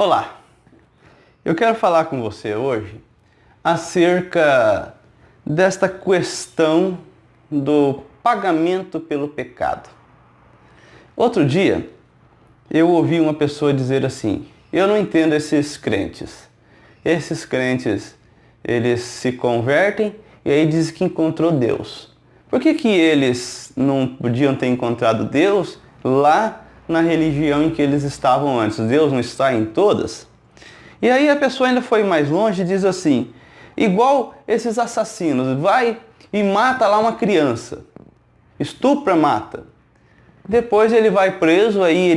Olá, eu quero falar com você hoje acerca desta questão do pagamento pelo pecado. Outro dia, eu ouvi uma pessoa dizer assim: eu não entendo esses crentes. Esses crentes, eles se convertem e aí dizem que encontrou Deus. Por que eles não podiam ter encontrado Deus lá na religião em que eles estavam antes? Deus não está em todas? E aí a pessoa ainda foi mais longe e diz assim: igual esses assassinos, vai e mata lá uma criança, estupra, mata. Depois ele vai preso, aí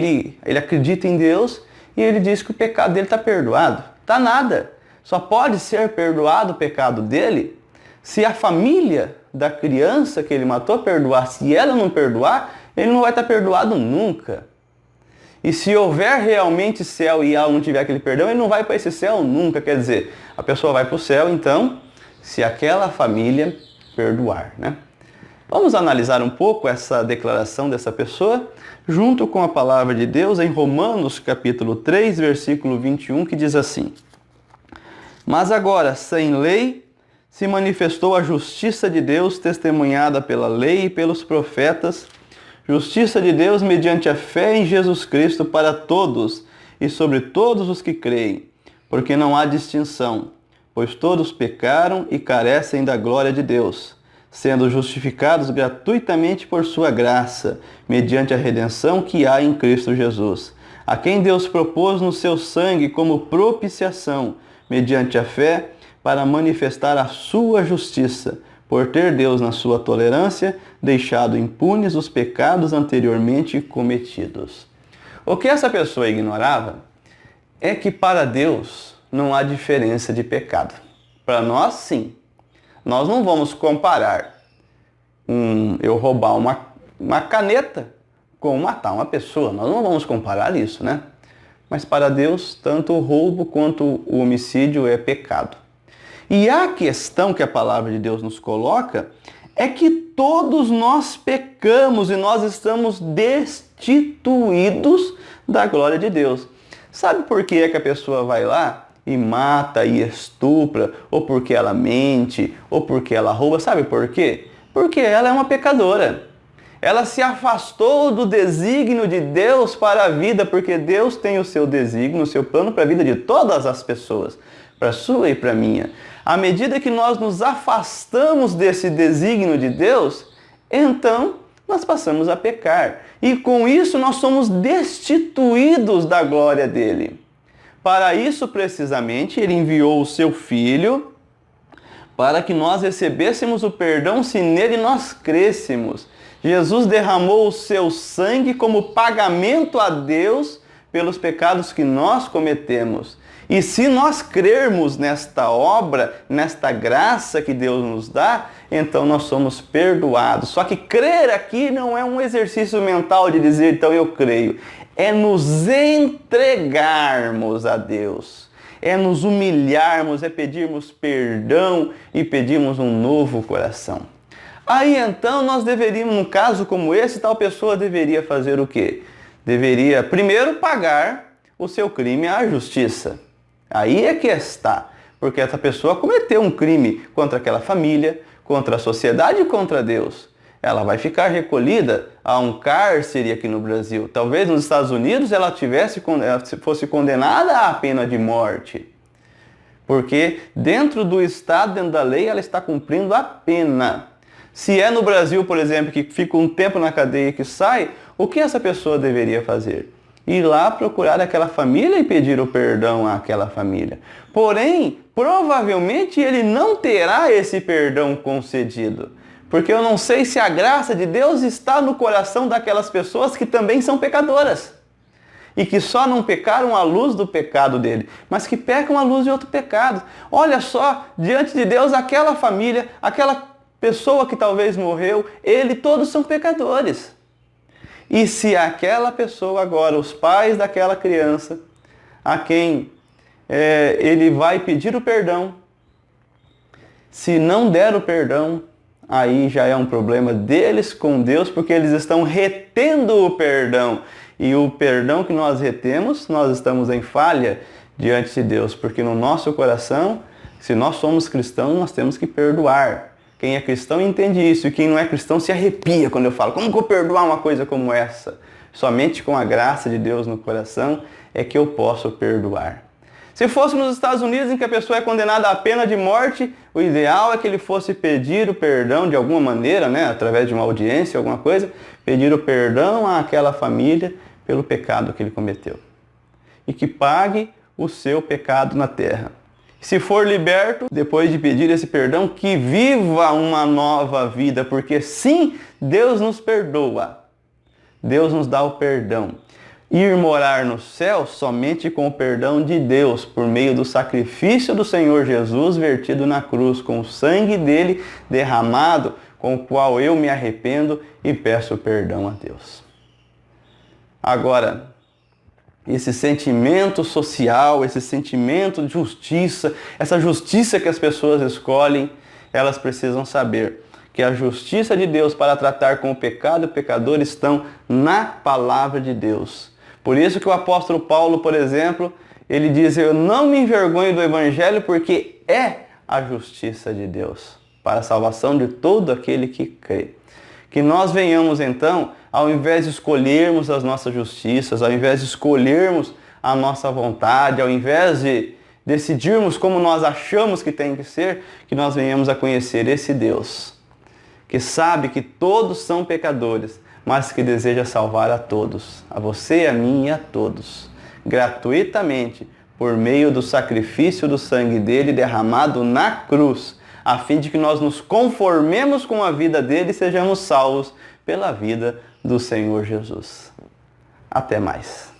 ele acredita em Deus e ele diz que o pecado dele está perdoado. Tá nada. Só pode ser perdoado o pecado dele se a família da criança que ele matou perdoar. Se ela não perdoar, ele não vai estar perdoado nunca. E se houver realmente céu e ela não tiver aquele perdão, ele não vai para esse céu nunca. Quer dizer, a pessoa vai para o céu, então, se aquela família perdoar, né? Vamos analisar um pouco essa declaração dessa pessoa, junto com a palavra de Deus em Romanos capítulo 3, versículo 21, que diz assim: mas agora, sem lei, se manifestou a justiça de Deus, testemunhada pela lei e pelos profetas, justiça de Deus mediante a fé em Jesus Cristo para todos e sobre todos os que creem, porque não há distinção, pois todos pecaram e carecem da glória de Deus, sendo justificados gratuitamente por sua graça, mediante a redenção que há em Cristo Jesus, a quem Deus propôs no seu sangue como propiciação, mediante a fé, para manifestar a sua justiça, por ter Deus, na sua tolerância, deixado impunes os pecados anteriormente cometidos. O que essa pessoa ignorava é que para Deus não há diferença de pecado. Para nós, sim. Nós não vamos comparar eu roubar uma caneta com matar uma pessoa. Nós não vamos comparar isso, né? Mas para Deus, tanto o roubo quanto o homicídio é pecado. E a questão que a palavra de Deus nos coloca é que todos nós pecamos e nós estamos destituídos da glória de Deus. Sabe por que é que a pessoa vai lá e mata e estupra, ou porque ela mente, ou porque ela rouba? Sabe por quê? Porque ela é uma pecadora. Ela se afastou do desígnio de Deus para a vida, porque Deus tem o seu desígnio, o seu plano para a vida de todas as pessoas, para a sua e para a minha. À medida que nós nos afastamos desse desígnio de Deus, então nós passamos a pecar. E com isso nós somos destituídos da glória dele. Para isso, precisamente, ele enviou o seu Filho para que nós recebêssemos o perdão se nele nós crêssemos. Jesus derramou o seu sangue como pagamento a Deus pelos pecados que nós cometemos. E se nós crermos nesta obra, nesta graça que Deus nos dá, então nós somos perdoados. Só que crer aqui não é um exercício mental de dizer, então eu creio. É nos entregarmos a Deus. É nos humilharmos, é pedirmos perdão e pedirmos um novo coração. Aí então nós deveríamos, num caso como esse, tal pessoa deveria fazer o quê? Deveria primeiro pagar o seu crime à justiça. Aí é que está, porque essa pessoa cometeu um crime contra aquela família, contra a sociedade e contra Deus. Ela vai ficar recolhida a um cárcere aqui no Brasil. Talvez nos Estados Unidos ela fosse condenada à pena de morte. Porque dentro do Estado, dentro da lei, ela está cumprindo a pena. Se é no Brasil, por exemplo, que fica um tempo na cadeia e que sai, o que essa pessoa deveria fazer? Ir lá procurar aquela família e pedir o perdão àquela família. Porém, provavelmente ele não terá esse perdão concedido. Porque eu não sei se a graça de Deus está no coração daquelas pessoas que também são pecadoras. E que só não pecaram à luz do pecado dele, mas que pecam à luz de outro pecado. Olha só, diante de Deus, aquela família, aquela pessoa que talvez morreu, todos são pecadores. E se aquela pessoa agora, os pais daquela criança, a quem ele vai pedir o perdão, se não der o perdão, aí já é um problema deles com Deus, porque eles estão retendo o perdão. E o perdão que nós retemos, nós estamos em falha diante de Deus, porque no nosso coração, se nós somos cristãos, nós temos que perdoar. Quem é cristão entende isso, e quem não é cristão se arrepia quando eu falo, como que eu vou perdoar uma coisa como essa? Somente com a graça de Deus no coração é que eu posso perdoar. Se fosse nos Estados Unidos, em que a pessoa é condenada à pena de morte, o ideal é que ele fosse pedir o perdão de alguma maneira, né, através de uma audiência, alguma coisa, pedir o perdão àquela família pelo pecado que ele cometeu. E que pague o seu pecado na terra. Se for liberto, depois de pedir esse perdão, que viva uma nova vida, porque sim, Deus nos perdoa. Deus nos dá o perdão. Ir morar no céu somente com o perdão de Deus, por meio do sacrifício do Senhor Jesus vertido na cruz, com o sangue dele derramado, com o qual eu me arrependo e peço perdão a Deus. Agora, esse sentimento social, esse sentimento de justiça, essa justiça que as pessoas escolhem, elas precisam saber que a justiça de Deus para tratar com o pecado e o pecador estão na palavra de Deus. Por isso que o apóstolo Paulo, por exemplo, ele diz, eu não me envergonho do evangelho porque é a justiça de Deus para a salvação de todo aquele que crê. Que nós venhamos então, ao invés de escolhermos as nossas justiças, ao invés de escolhermos a nossa vontade, ao invés de decidirmos como nós achamos que tem que ser, que nós venhamos a conhecer esse Deus, que sabe que todos são pecadores, mas que deseja salvar a todos, a você, a mim e a todos, gratuitamente, por meio do sacrifício do sangue dele derramado na cruz, a fim de que nós nos conformemos com a vida dele e sejamos salvos pela vida do Senhor Jesus. Até mais.